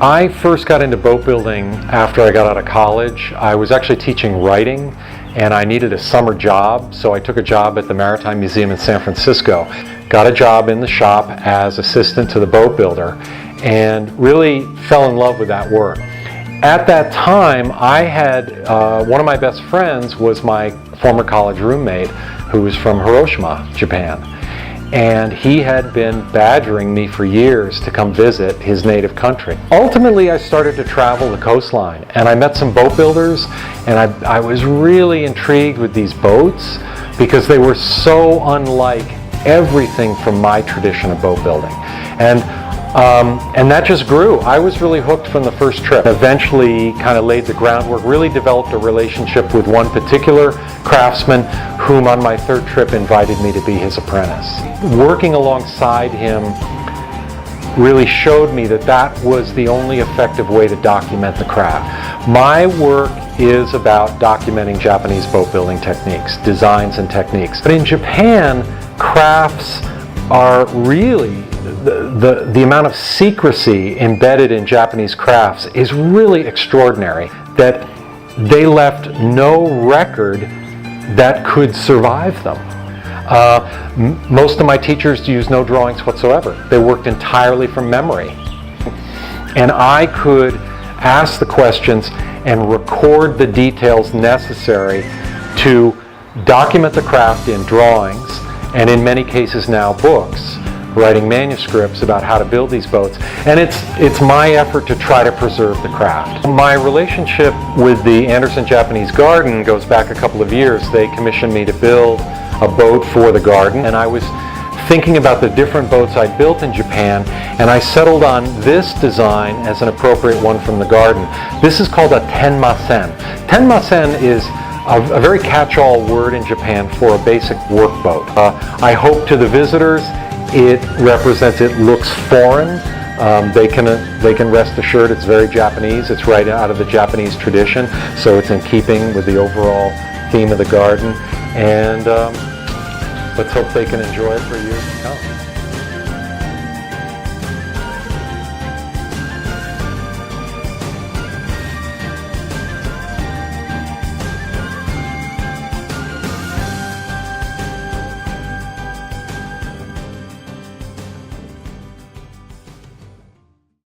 I first got into boat building after I got out of college. I was actually teaching writing and I needed a summer job, so I took a job at the Maritime Museum in San Francisco. Got a job in the shop as assistant to the boat builder and really fell in love with that work. At that time, I had one of my best friends was my former college roommate who was from Hiroshima, Japan. And he had been badgering me for years to come visit his native country. Ultimately, I started to travel the coastline and I met some boat builders, and I was really intrigued with these boats because they were so unlike everything from my tradition of boat building. And that just grew. I was really hooked from the first trip. Eventually kind of laid the groundwork, really developed a relationship with one particular craftsman whom on my third trip invited me to be his apprentice. Working alongside him really showed me that that was the only effective way to document the craft. My work is about documenting Japanese boat building techniques, designs and techniques. But in Japan, crafts are really the amount of secrecy embedded in Japanese crafts is really extraordinary, that they left no record that could survive them. Most of my teachers used no drawings whatsoever. They worked entirely from memory. And I could ask the questions and record the details necessary to document the craft in drawings, and in many cases now books, writing manuscripts about how to build these boats. And it's my effort to try to preserve the craft. My relationship with the Anderson Japanese Garden goes back a couple of years. They commissioned me to build a boat for the garden, and I was thinking about the different boats I'd built in Japan, and I settled on this design as an appropriate one from the garden. This is called a tenmasen. Tenmasen is a very catch-all word in Japan for a basic workboat. I hope to the visitors it looks foreign. They can rest assured it's very Japanese. It's right out of the Japanese tradition, so it's in keeping with the overall theme of the garden. And let's hope they can enjoy it for years to come.